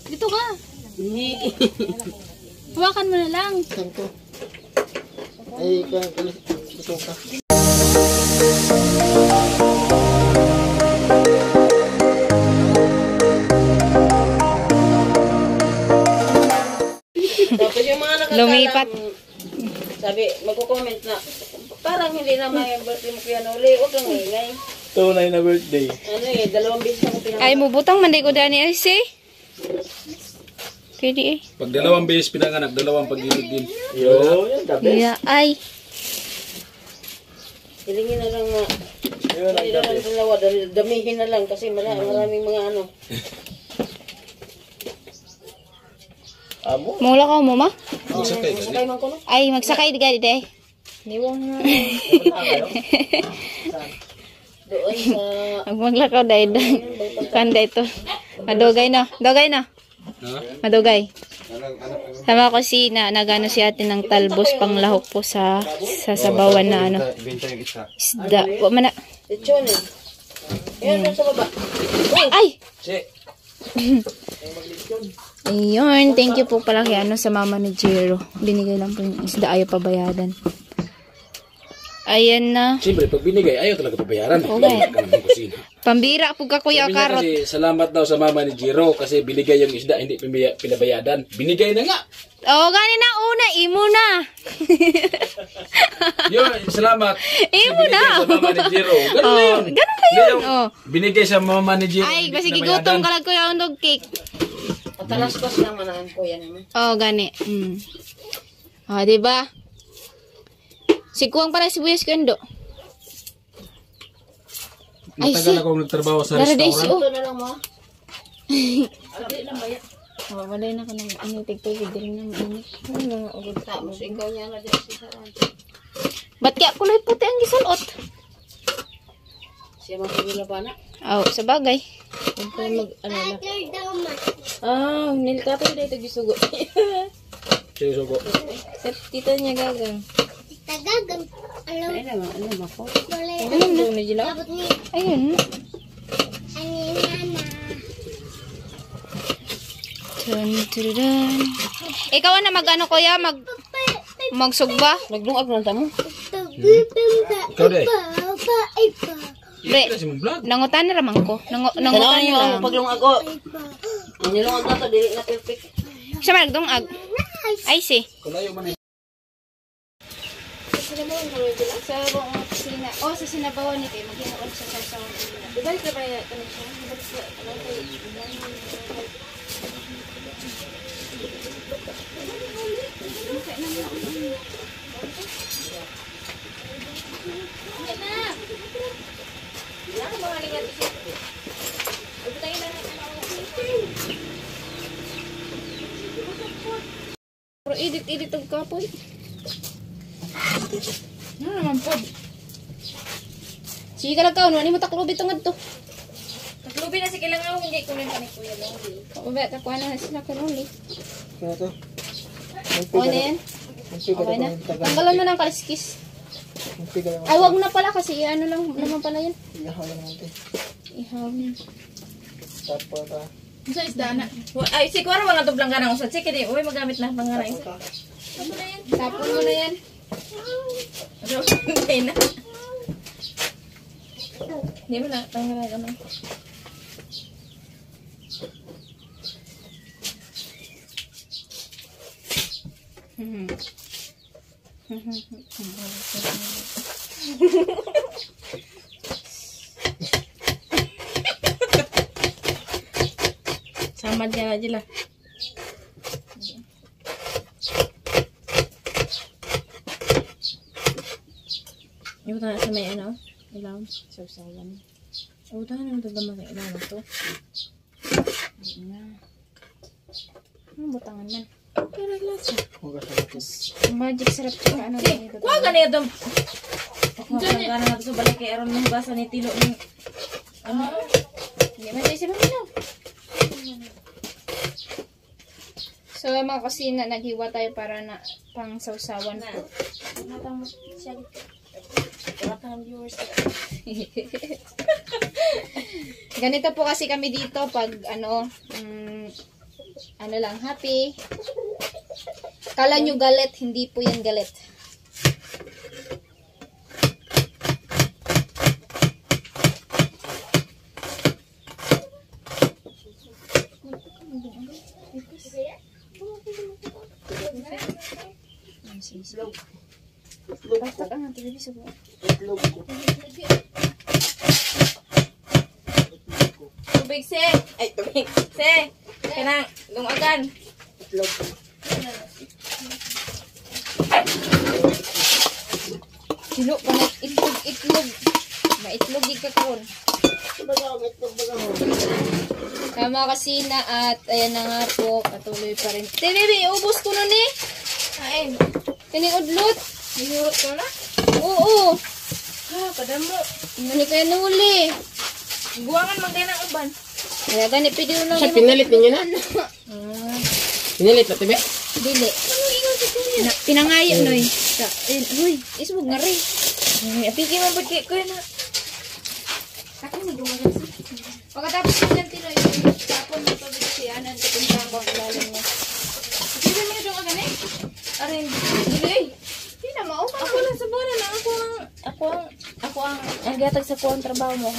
Dito ka. Hindi. Hawakan mo na lang. Saan ko? Ay, ito ka. Tapos yung mga Lumipat. Sabi, magko-comment na, parang hindi na may birthday mo piano uli, huwag kang ingay. Tunay na birthday. Ano eh, 2 beses ako pinanganak. Ay, mubutang manday ko dani ay si. Pwede eh. Pag 2 beses pinanganak, 2 pag-ibig din. Yeah, ay. Hilingin na lang na, hindi na lang dalawa, damihin na lang kasi maraming mga ano. Amo? Mula ka mo, ma? Magsakay ka. Sakay man ko no? Ay, magsakay di gadi day. Niwang na. Doon sa... Maglakaw day. Kanda ito. Madugay na. Dugay na. Madugay. Sama ko si nagano si ate ng talbos pang lahok po sa sabawan na ano. Isda. Wa man na. Lechon eh. Ayan, sa baba. Ay! Ayun, thank you po pala kay ano sa mama ni Jero. Binigay lang po yung isda, ayaw pabayadan. Ayan na. Siyempre, pag binigay, ayaw talaga pabayaran. Okay. Pambira po ka kuya karot. Kasi salamat daw sa mama ni Jiro kasi binigay yung isda, hindi pinabayadan. Binigay na nga. Oo, gani na una, imo na. Yun, salamat. Imo na. Sa mama ni Jiro. Ganun na yun. Ganun na yun. Oh. Binigay sa mama ni Jiro. Ay, kasi gigutom ka lang kuya undog cake. Patalaspas naman ang kuya naman. Oo, gani. Oh, diba? Si Kuwang para si Buyas Kendo. Matagal akong nagtrabaho sa restaurant. Ito na lang mo. Alay lang ba yan? Oh, walay na ka ng initig to, hindi rin naman init. Ano mga ugot tapos ikaw niya na dyan sa sarang. Ba't kaya kulay puti ang gisalot? Siya magpagila pa na. Oh, sa bagay. Huwag kayo ano na. Nilkato na ito gisugo. Sige, sugo. Sa tita niya gagang. Tagagang. Alam. Ay naman, ano mako. Ayun na. Ayun. Dun. Ikaw na mag-ano kuya? Magsugba? Naglungag lang tamo. Ikaw de. Pre, Kasi mong vlog. nangutan na raman ko. Nangutan Tanawan niyo na ang lang. paglungag ko. Ang nilungag na to, dili na perfect. Siya man nagdungag. Ay, si. Kulayo man eh. Sa buong kusina. Oh, sa sinabawan ni kayo. Mag-inuon sa sasawan. Ibalik ka ba yung connection? Ibalik ka. Pero edit ang kapon. Ano naman po? Sige ka lang ka, ano mo taklobi tungad to? Taklobi na si kailangan ako, hindi ko rin kami kuya lang. Kababa, takuha na sila ka nuli. Kaya to. O na yan? Okay na. Tanggalan mo ng kaliskis. Ay, wag na pala kasi ano lang naman pala yun. Ihaw lang natin. Ihaw na. Tapos pa. Sa isda na. Ay, si Kuwara mga tublang ka ng usat. Sige, uy, magamit na pang nga na isa. Tapon mo na yan. Okay na. Hindi mo na, tanggal na gano'n. Samad niya aja lah. Ibu tanya sama yang ano? Ilaw. Sausawan. Ibu tanya naman ito naman sa ilaw na to. Ano butangan man? Pero lasa. Magic sarap siya. Ano ba ito? Kuha ka na ito. Kuha ka na ito sa balik kay Aaron ng basa ni Tilo. Ano? Hindi ba siya siya So mga kusina, naghiwa tayo para na pang sausawan po. Ganito po kasi kami dito pag ano ano lang, happy. Kala nyo galit, hindi po yan galit. Tubig, se. Ay, tubig. Se. Kanang, lungagan. Sino pa na itlog. Maitlog di ka karon. Tama kasi na at ayan na nga po, patuloy pa rin. Baby, ubos ko nun eh. Kain. Kaning udlot. Hinurot ko na. Oo. Ha, padamro. Mani kaya nuli. Buwangan magday ng uban. Kaya ganit, pwede mo lang. Sa pinalit ninyo na. Pinalit na, tibe? Dili. Pinangayo, noy. Uy, isbog na rin. Apiki mo ba't ko yun na? Ako may gumagal sa. Pagkatapos ko yan, Tinoy, tapon mo tubig siya, nagkapuntang bang ilalim niya. Sige mo na doon ka ganit? Arin, dili. Hindi na, mauka. Ako lang sa bola na. Ako ang gatag sa kuwang trabaho mo.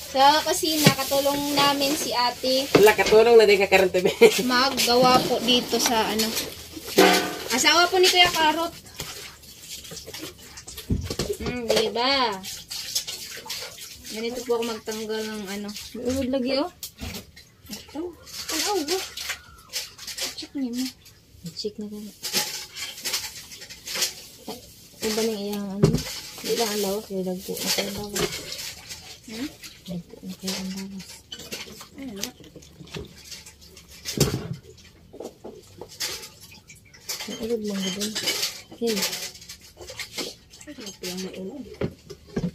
Sa kasi nakatulong namin si ate Wala, katulong na din ka karon, tibe. maggawa po dito sa ano. Asawa po ni Kuya Karot. Diba? Ganito po ako magtanggal ng ano. Urod lagi oh. Ano ba? Check niyo mo. Check na gano'n. Ano ba nang iyang ano? Hindi lang ang lawas. Kaya lagpo na kayo ang lawas. Lagpo na kayo ang lawas. Ano? Naulod lang ba doon? Hey.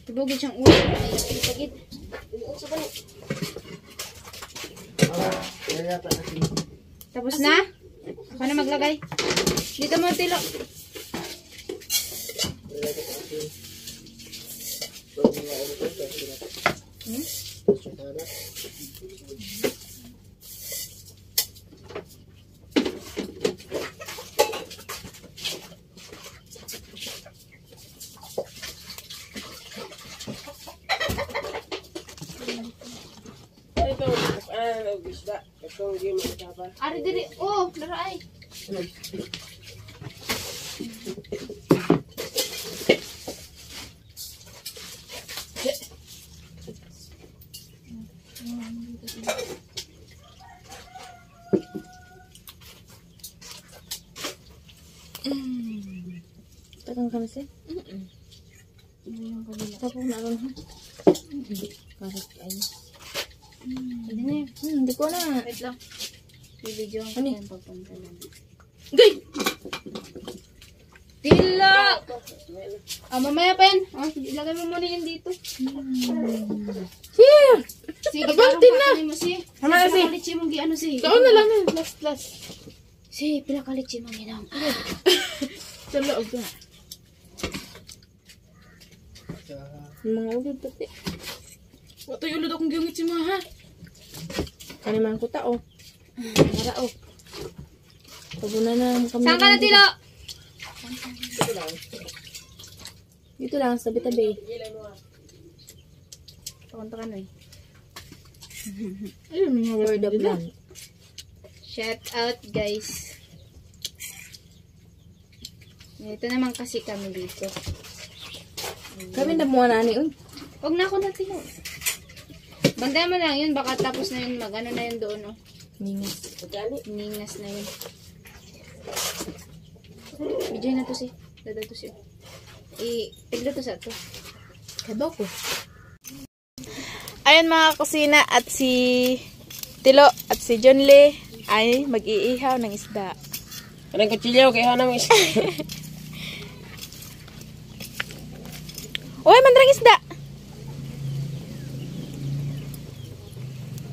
Tubogin siyang ulo. Ay, pagit. Tapos na? Ako na maglagay. Dito mo, Tilo. Ari diri. Oh, dara ay. Takang ka na siya? Tapos na ron ha? Karat ay. Hindi na yun. Hindi ko na. Wait lang. Video ang Ano? kanyang pagpunta lang. Gay! Tilo! Mamaya pa yan. Ilagay mo muna yan dito. Here! Sige, Abantin na! Mo, si. Mamaya si. Pila kalitsi mong giano si. Ikaw na lang yun. Last. Si, pila kalitsi mong ginang. Sa loob na. Mga ulod pati. Wato yung ulod akong giyungit si Maha. Ano man ko tao. Marao. Paguna na kami. Saan ka na, Tilo? Dito lang, sa tabi-tabi. Pakunta ka na eh. Ayun, mga for the plan. Shout out, guys. Ito naman kasi kami dito. Kami na muna ni un. Huwag na ako na, Tilo. Bantayan mo lang yun. Baka tapos na yun. Mag-ano na yun doon, no? Ningas. Ningas na yun. Medyo na to si. Dada to si. Pigla to sa to. Kabaw ko. Ayan mga kusina at si Tilo at si John Lee ay mag-iihaw ng isda. Anong kutsilyo, kaya naman isda. Uy, mandrang isda!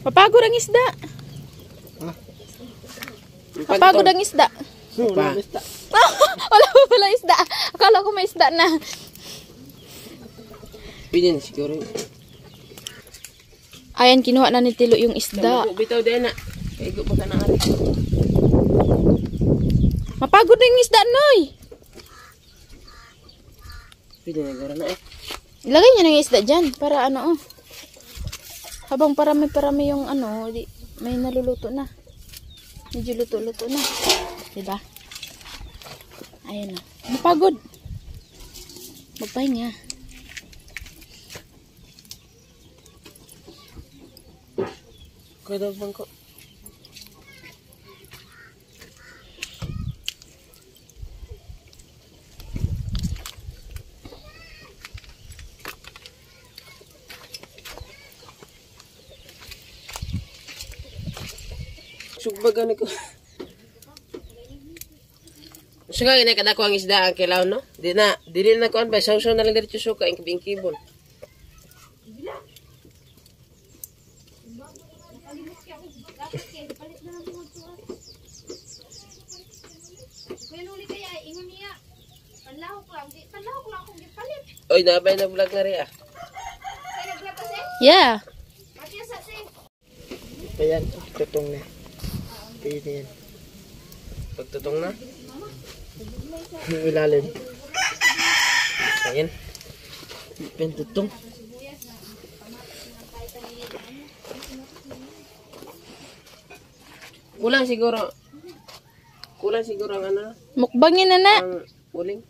Mapagod ang isda. Mapagod ang isda. Pa. Wala pa pala isda. Akala ko may isda na. Pwede na siguro. Ayan, kinuha na ni Tilo yung isda. Bitaw din na. Igo pa ka na ari. Mapagod na yung isda, Noy. Pwede na gora na eh. Ilagay niya ng isda dyan para ano, oh. Habang parami-parami yung ano, di, may naluluto na. Medyo luto-luto na. Diba? Ayan na. Mapagod. Magpahinga. Kuya daw bangko. Sugbagan ko. Suka ina kada ko ang isda ang kilaw no. Di na kuan ba sausaw na lang dito suka ang kibing-kibon. Oy, nabay na vlog na rin ah. Yeah. Ayan, tutong na. Pwede yan. Pagtutong na? Yung ilalim. Ayan. Pentutong. Kulang siguro ang ano, Mukbangin na na. ang uling.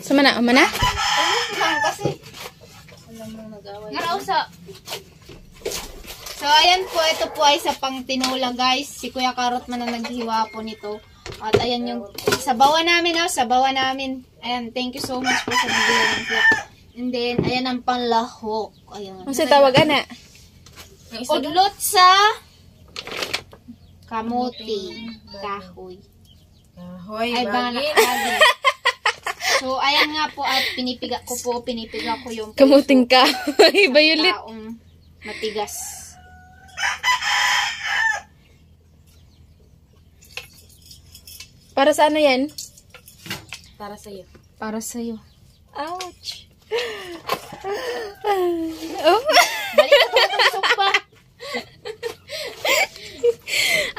Sama na? Narausa. So, ayan po. Ito po ay sa pangtinula, guys. Si Kuya Karot man ang naghiwa po nito. At ayan yung sabawan namin, oh. Sabawan namin. Ayan, thank you so much po sa nagbigay ng vlog. And then, ayan ang panlahok. Ayan. Ano sa tawagan na? Udlot sa kamote. Kahoy. Ahoy, Ay, bagi. So, ayan nga po at pinipiga ko yung Kamuting ka. Violet. taong matigas. Para sa ano yan? Para sa'yo. Para sa'yo. Ouch. Oh. Balik ko itong sopa.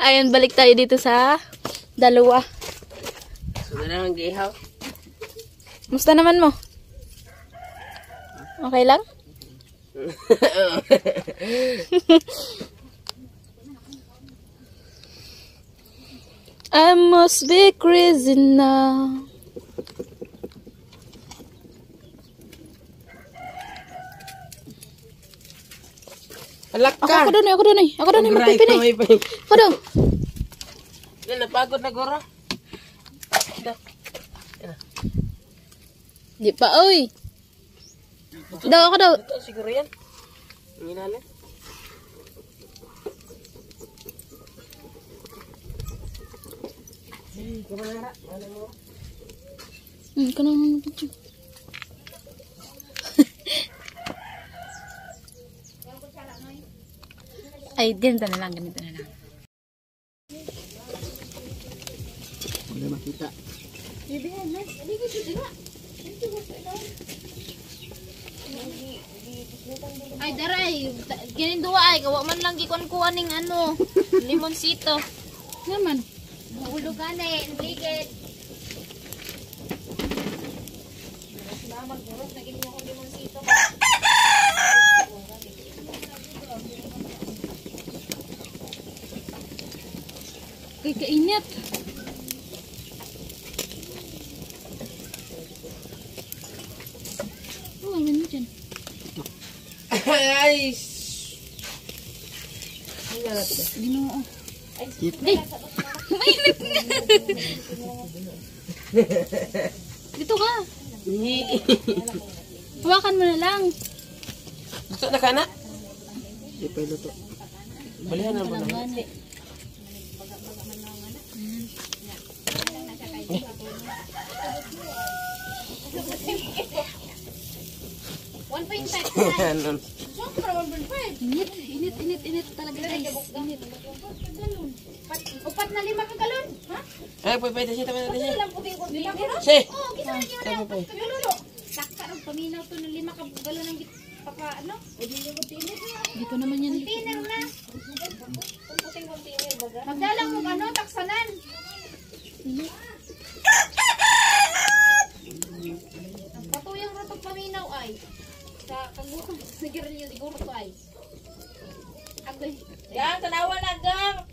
Ayan, balik tayo dito sa dalawa. So, na lang ang gihaw. Musta naman mo? Okay lang? I must be crazy now. Alak ka. Ako doon, magpipinay. Ako doon. Yan, napagod na gora. Di pa, oy. Daw, ako daw. Ito, siguro yan. Ang inalim. Kumanara. Ano mo? Kanang naman video. Ay, ganito na lang. Wala makita. Ay, daray. Ganin duwa ay. Gawa man lang gikuan-kuan ning ano. Limonsito. Naman. Mahulugan eh. Ligid. Ay, kainit. Oh, ano dyan? Ay! Ginoo. Dito ka. Hawakan mo na lang. Luto na ka na? Di pa luto. Balihan na mo na. One point five. Ano? Init talaga guys. Init. Upat na 5 ka galon. Ha? Ay, pwede siya, pwede siya. Lang puti ko. 5 ka Si! Oh, kita na niyo na. Upat ka galon. Sakta ron paminaw to ng 5 ka galon ng papa ano? O di mo tinit na. Dito naman yan. Container na. Puting container baga. Magdalang mo ano taksanan. Patuyang ratong paminaw ay. Sa kagurong sigiran niyo siguro to ay. Agoy. Yan, tanawa na gang.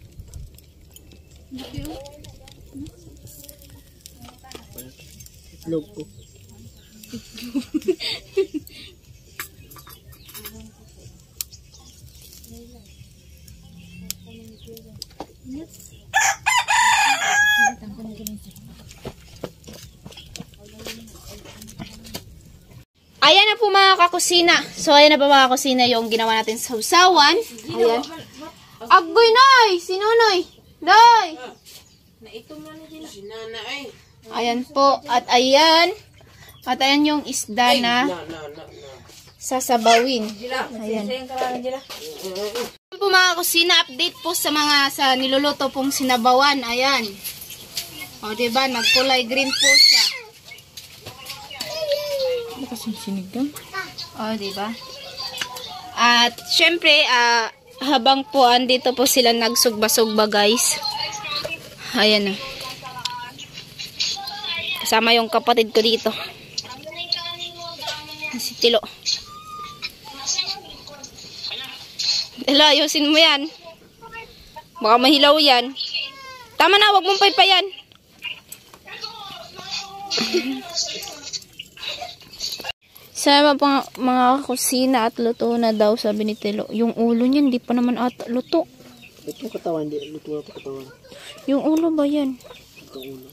Log ko. Ayan na po mga kakusina. So, ayan na po mga kakusina yung ginawa natin sa usawan. Ayan. Agoy, Noy! Sinunoy! Noy! Ayan po. At ayan. At ayan yung isda na sasabawin. Ayan. Ayan po mga kusina. Update po sa mga sa niluluto pong sinabawan. Ayan. O, diba? Nagkulay green po siya. Oh, di ba? At syempre, habang po andito po sila nagsugba-sugba, guys. Ayan na. Kasama yung kapatid ko dito. Si Tilo. Tilo, ayusin mo yan. Baka mahilaw yan. Tama na, wag mong paypayan. Sama pa mga kusina at luto na daw, sabi ni Telo. Yung ulo niyan, hindi pa naman ata luto. Luto katawan, hindi. Luto na katawan. Yung ulo ba yan? Ito ulo.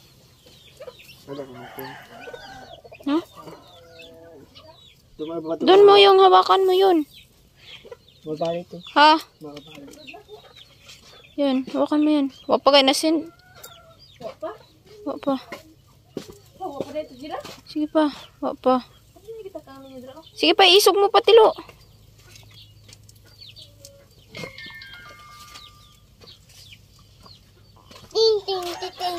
Wala ko ako. Ha? Doon mo yung hawakan mo yun. Mabalik to. Ha? Mabalik. Yun, hawakan mo yun. Wapa kayo nasin. Wapa? Wapa. Oh, wapa dito sila. Sige pa, wapa. Kita kami ni Dra. Sige pa, isog mo pa, Tilo. Ting, ting, ting, ting.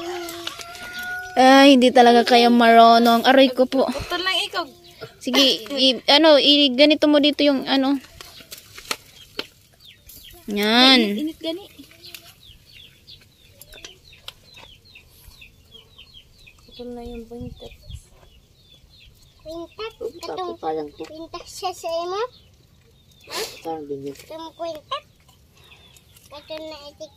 Ay, hindi talaga kayo marunong. Aray ko po. Ito lang ikaw. Sige, ganito mo dito yung ano. Yan. Init gani. Ito na yung buntot. Pintas siya sa imo. Saan din yun? Itong kwintat. Ito na itik.